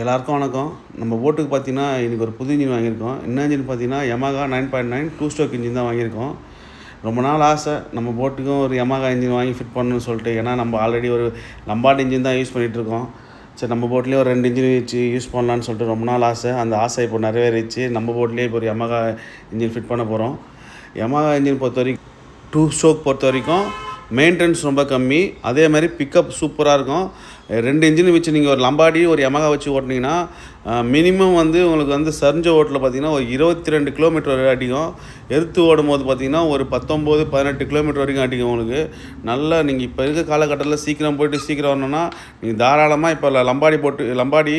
எல்லாருக்கும் வணக்கம். நம்ம போட்டுக்கு பார்த்தீங்கன்னா, இன்றைக்கி ஒரு புது இன்ஜின் வாங்கியிருக்கோம். என்ன இன்ஜின் பார்த்தீங்கன்னா, Yamaha 9.9 2 ஸ்ட்ரோக் இன்ஜின் தான் வாங்கியிருக்கோம். ரொம்ப நாள் ஆசை நம்ம போட்டுக்கும் ஒரு Yamaha இன்ஜின் வாங்கி ஃபிட் பண்ணணும்னு சொல்லிட்டு. ஏன்னா நம்ம ஆல்ரெடி ஒரு லம்பார்ட் இன்ஜின் தான் யூஸ் பண்ணிகிட்ருக்கோம். சரி, நம்ம போட்லேயே ஒரு 2 இன்ஜின் வச்சு யூஸ் பண்ணலான்னு சொல்லிட்டு ரொம்ப நாள் ஆசை. அந்த ஆசை இப்போ நிறைவேறிச்சு. நம்ம போட்லேயே இப்போ ஒரு Yamaha இன்ஜின் ஃபிட் பண்ண போகிறோம். Yamaha இன்ஜின் பொறுத்த வரைக்கும் 2 ஸ்ட்ரோக் பொறுத்த வரைக்கும் மெயின்டெனன்ஸ் ரொம்ப கம்மி. அதே மாதிரி பிக்கப் சூப்பராக இருக்கும். 2 இன்ஜின் வச்சு நீங்கள் ஒரு லம்பாடி ஒரு Yamaha வச்சு ஓட்டினீங்கன்னா மினிமம் உங்களுக்கு சரிஞ்ச ஓட்டில் பார்த்தீங்கன்னா ஒரு 22 கிலோமீட்டர் வரை அடிக்கும். எர்த்து ஓடும்போது பார்த்தீங்கன்னா ஒரு 19, 18 கிலோமீட்டர் வரைக்கும் அடிக்கும் உங்களுக்கு. நல்லா நீங்கள் இப்போ இருக்க காலகட்டத்தில் சீக்கிரம் போய்ட்டு சீக்கிரம் வரணுன்னா நீங்கள் தாராளமாக இப்போ லம்பாடி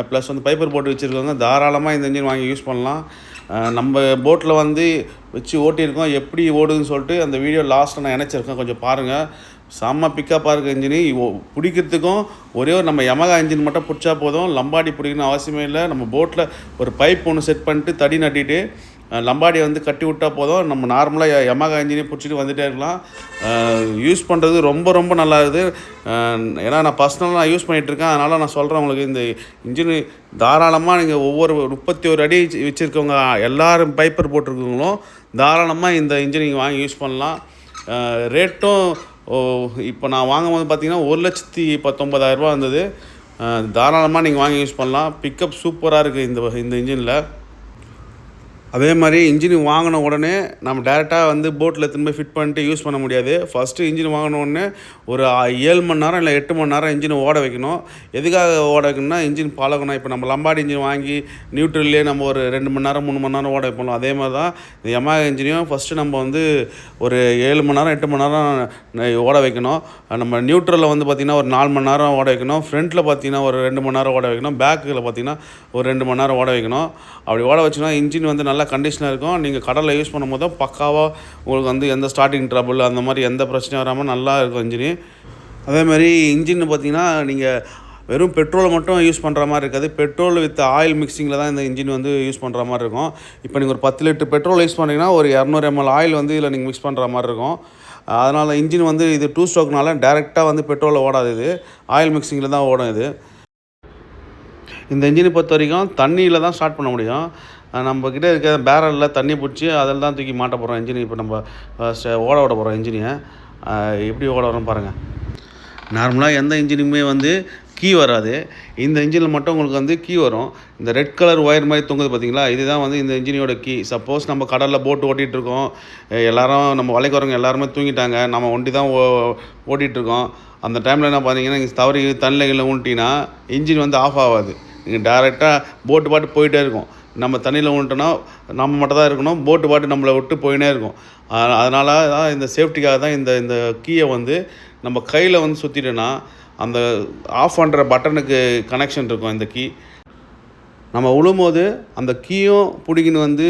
ப்ளஸ் பைப்பர் போட்டு வச்சுருக்கவங்க தாராளமாக இந்த இன்ஜின் வாங்கி யூஸ் பண்ணலாம். நம்ம போட்டில் வச்சு ஓட்டியிருக்கோம், எப்படி ஓடுதுன்னு சொல்லிட்டு அந்த வீடியோ லாஸ்ட்டில் நான் இணைச்சிருக்கேன், கொஞ்சம் பாருங்கள். செம்ம பிக்கப்பாக இருக்க இன்ஜினு. பிடிக்கிறதுக்கும் ஒரே ஒரு நம்ம Yamaha இன்ஜின் மட்டும் பிடிச்சா போதும். லம்பாடி பிடிக்கணும்னு அவசியமே இல்லை. நம்ம போட்டில் ஒரு பைப் ஒன்று செட் பண்ணிட்டு தடி நட்டிட்டு லம்பாடியை கட்டி விட்டால் போதும். நம்ம நார்மலாக Yamaha இன்ஜினை பிடிச்சிட்டு வந்துகிட்டே இருக்கலாம். யூஸ் பண்ணுறது ரொம்ப ரொம்ப நல்லா இருக்குது. ஏன்னா நான் பர்சனலாக யூஸ் பண்ணிகிட்ருக்கேன், அதனால் நான் சொல்கிறேன் உங்களுக்கு. இந்த இன்ஜின் தாராளமாக நீங்கள் ஒவ்வொரு 31 அடி வச்சுருக்கவங்க எல்லாரும் பைப்பர் போட்டிருக்கவங்களும் தாராளமாக இந்த இன்ஜின் நீங்கள் வாங்கி யூஸ் பண்ணலாம். ரேட்டும் இப்போ நான் வாங்கும்போது பார்த்தீங்கன்னா 1,19,000 இருந்தது. தாராளமாக நீங்கள் வாங்கி யூஸ் பண்ணலாம். பிக்கப் சூப்பராக இருக்குது இந்த இன்ஜினில். அதே மாதிரி இன்ஜின் வாங்கின உடனே நம்ம டேரெக்டாக போட்டில் திரும்ப ஃபிட் பண்ணிட்டு யூஸ் பண்ண முடியாது. ஃபஸ்ட்டு இன்ஜின் வாங்கின உடனே ஒரு 7 மணி நேரம் இல்லை 8 மணி நேரம் இன்ஜினை ஓட வைக்கணும். எதுக்காக ஓட வைக்கணும்னா இன்ஜின் பழகணும். இப்போ நம்ம லம்பாடி இன்ஜின் வாங்கி நியூட்ரல்லே நம்ம ஒரு 2 மணி நேரம் 3 மணி நேரம் ஓட வைப்போம். அதே மாதிரி தான் இந்த Yamaha இன்ஜினையும் ஃபஸ்ட்டு நம்ம ஒரு 7 மணி நேரம் 8 மணி நேரம் ஓட வைக்கணும். நம்ம நியூட்ரலில் பார்த்திங்கன்னா ஒரு 4 மணி நேரம் ஓட வைக்கணும். ஃப்ரண்ட்டில் பார்த்திங்கன்னா ஒரு 2 மணி நேரம் ஓட வைக்கணும். பேக்கில் பார்த்திங்கன்னா ஒரு 2 மணி நேரம் ஓட வைக்கணும். அப்படி ஓட வச்சுன்னா இன்ஜின் நல்லா கண்டிஷனாக இருக்கும். நீங்கள் கடலில் யூஸ் பண்ணும்போது பக்காவாக உங்களுக்கு எந்த ஸ்டார்டிங் ட்ரபிள் அந்த மாதிரி எந்த பிரச்சனையும் வராமல் நல்லா இருக்கும் இன்ஜினு. அதேமாதிரி இன்ஜின் பார்த்திங்கன்னா நீங்கள் வெறும் பெட்ரோலை மட்டும் யூஸ் பண்ணுற மாதிரி இருக்காது. பெட்ரோல் வித் ஆயில் மிக்சிங்கில் தான் இந்த இன்ஜின் யூஸ் பண்ணுற மாதிரி இருக்கும். இப்போ நீங்கள் ஒரு 10 லிட்டர் பெட்ரோல் யூஸ் பண்ணிங்கன்னா ஒரு 200 ml ஆயில் இதில் நீங்கள் மிக்ஸ் பண்ணுற மாதிரி இருக்கும். அதனால் இன்ஜின் இது 2 ஸ்ட்ரோக்னால டேரெக்டாக பெட்ரோலில் ஓடாது. இது ஆயில் மிக்சிங்கில் தான் ஓடும். இந்த இன்ஜினை பொறுத்த வரைக்கும் தண்ணியில் தான் ஸ்டார்ட் பண்ண முடியும். நம்மக்கிட்ட இருக்க பேரலில் தண்ணி பிடிச்சி அதில் தான் தூக்கி மாட்ட போகிறோம் இன்ஜின். இப்போ நம்ம ஓட விட போகிறோம் இன்ஜினை. எப்படி ஓட வரோம் பாருங்கள். நார்மலாக எந்த இன்ஜினுக்குமே கீ வராது. இந்த இன்ஜினில் மட்டும் உங்களுக்கு கீ வரும். இந்த ரெட் கலர் ஒயர் மாதிரி தொங்குது பார்த்தீங்களா, இதுதான் இந்த இன்ஜினியோட கீ. சப்போஸ் நம்ம கடலில் போட்டு ஓட்டிகிட்ருக்கோம், எல்லோரும் நம்ம வலைக்கு வரவங்க எல்லாருமே தூங்கிட்டாங்க, நம்ம ஒண்டி தான் ஓட்டிகிட்ருக்கோம். அந்த டைமில் என்ன பார்த்தீங்கன்னா நீங்கள் தவறி தண்ணியில் ஊண்டிங்கன்னா இன்ஜின் ஆஃப் ஆகாது. நீங்கள் டேரெக்டாக போட்டு பாட்டு போயிட்டே இருக்கும். நம்ம தண்ணியில் ஊன்ட்டோன்னா நம்ம மட்டும் தான் இருக்கணும், போட்டு பாட்டு நம்மளை விட்டு போயினே இருக்கும். அதனால தான் இந்த சேஃப்டிக்காக தான் இந்த கீயை நம்ம கையில் சுற்றிட்டோன்னா அந்த ஆஃப் பண்ணுற பட்டனுக்கு கனெக்ஷன் இருக்கும். இந்த கீ நம்ம விழும்போது அந்த கீயும் பிடிக்கின்னு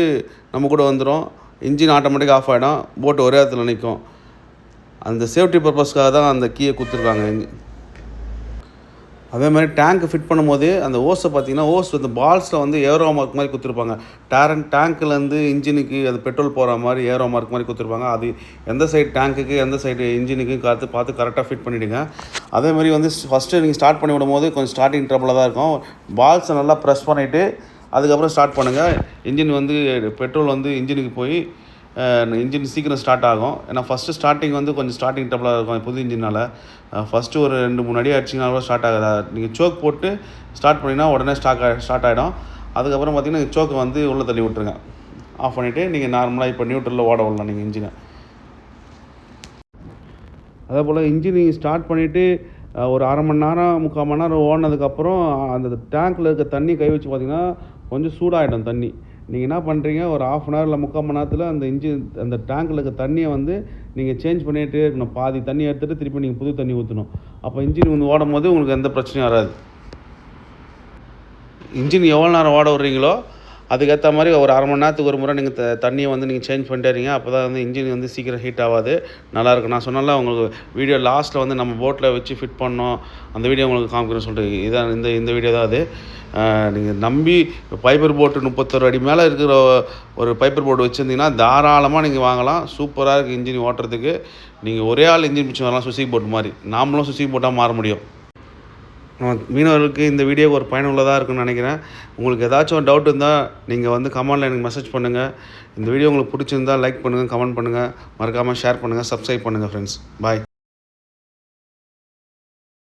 நம்ம கூட வந்துடும். இன்ஜின் ஆட்டோமேட்டிக்காக ஆஃப் ஆகிடும், போட்டு ஒரே இடத்துல நிற்கும். அந்த சேஃப்டி பர்பஸ்க்காக தான் அந்த கீயை கொடுத்துருக்காங்க. அதே மாதிரி டேங்க்கு ஃபிட் பண்ணும்போது அந்த ஓஸை பார்த்திங்கன்னா ஓஸ் பால்ஸில் ஏரோ மார்க் மாதிரி கொடுத்துருப்பாங்க. டேங்க்லேருந்து இன்ஜினுக்கு அது பெட்ரோல் போகிற மாதிரி ஏரோ மார்க் மாதிரி கொடுத்துருப்பாங்க. அது எந்த சைடு டேங்க்குக்கு எந்த சைடு இன்ஜினுக்கு பார்த்து கரெக்டாக ஃபிட் பண்ணிவிடுங்க. அதே மாதிரி ஃபஸ்ட்டு நீங்கள் ஸ்டார்ட் பண்ணி விடும்போது கொஞ்சம் ஸ்டார்டிங் ட்ரபிளாக தான் இருக்கும். பால்ஸை நல்லா ப்ரெஸ் பண்ணிவிட்டு அதுக்கப்புறம் ஸ்டார்ட் பண்ணுங்கள். இன்ஜின் பெட்ரோல் இன்ஜினுக்கு போய் இன்ஜின் சீக்கிரம் ஸ்டார்ட் ஆகும். ஏன்னா ஃபஸ்ட்டு ஸ்டார்டிங் கொஞ்சம் ஸ்டார்டிங் ட்ரபிளாக இருக்கும் புது இன்ஜினால். ஃபஸ்ட்டு ஒரு 2-3 அடி அடிச்சிங்கன்னா கூட ஸ்டார்ட் ஆகாது. நீங்கள் சோக் போட்டு ஸ்டார்ட் பண்ணிங்கன்னா உடனே ஸ்டார்ட் ஆகிடும். அதுக்கப்புறம் பார்த்திங்கன்னா சோக்கை உள்ளே தள்ளி விட்டுருங்க. ஆஃப் பண்ணிவிட்டு நீங்கள் நார்மலாக இப்போ நியூட்ரலில் ஓட விடலாம் நீங்கள் இன்ஜினை. அதே போல் இன்ஜின் நீங்கள் ஸ்டார்ட் பண்ணிவிட்டு ஒரு 1/2 மணி நேரம் 3/4 மணி நேரம் ஓடினதுக்கப்புறம் அந்த டேங்க்கில் இருக்க தண்ணி கை வச்சு பார்த்திங்கன்னா கொஞ்சம் சூடாகிடும் தண்ணி. நீங்கள் என்ன பண்ணுறீங்க, ஒரு 1/2 மணி நேரம் இல்லை 3/4 மணி நேரத்தில் அந்த இன்ஜின் அந்த டேங்க்கில் இருக்க தண்ணியை நீங்கள் சேஞ்ச் பண்ணிகிட்டே இருக்கணும். பாதி தண்ணி எடுத்துகிட்டு திருப்பி நீங்கள் புது தண்ணி ஊற்றணும். அப்போ இன்ஜின் ஓடும் போது உங்களுக்கு எந்த பிரச்சனையும் வராது. இன்ஜின் எவ்வளோ நேரம் ஓட விட்றீங்களோ அதுக்கேற்ற மாதிரி ஒரு 1/2 மணி நேரத்துக்கு ஒரு முறை நீங்கள் தண்ணியை நீங்கள் சேஞ்ச் பண்ணிட்டே இருங்க. அப்போ தான் இன்ஜின் சீக்கிரம் ஹீட் ஆகாது, நல்லாயிருக்கும். நான் சொன்னால உங்களுக்கு வீடியோ லாஸ்ட்டில் நம்ம போட்டில் வச்சு ஃபிட் பண்ணோம், அந்த வீடியோ உங்களுக்கு காமிக்கிறேன்னு சொல்லிட்டு இதான் இந்த வீடியோ தான் அது. நீங்கள் நம்பி பைப்பர் போட்டு 31 அடி மேலே இருக்கிற ஒரு பைப்பர் போர்டு வச்சுருந்தீங்கன்னா தாராளமாக நீங்கள் வாங்கலாம். சூப்பராக இருக்குது இன்ஜின் ஓட்டுறதுக்கு. நீங்கள் ஒரே ஆள் இன்ஜின் பிடிச்சி வரலாம் சுசுகி போட்டு மாதிரி. நாமளும் சுசுகி போட்டால் மாற முடியும். நம்ம மீனவர்களுக்கு இந்த வீடியோ ஒரு பயனுள்ளதாக இருக்குன்னு நினைக்கிறேன். உங்களுக்கு ஏதாச்சும் ஒரு டவுட் இருந்தால் நீங்கள் வந்து கமெண்டில் எனக்கு மெசேஜ் பண்ணுங்கள். இந்த வீடியோ உங்களுக்கு பிடிச்சிருந்தால் லைக் பண்ணுங்கள், கமெண்ட் பண்ணுங்கள், மறக்காமல் ஷேர் பண்ணுங்கள், சப்ஸ்கிரைப் பண்ணுங்கள் ஃப்ரெண்ட்ஸ். பாய்.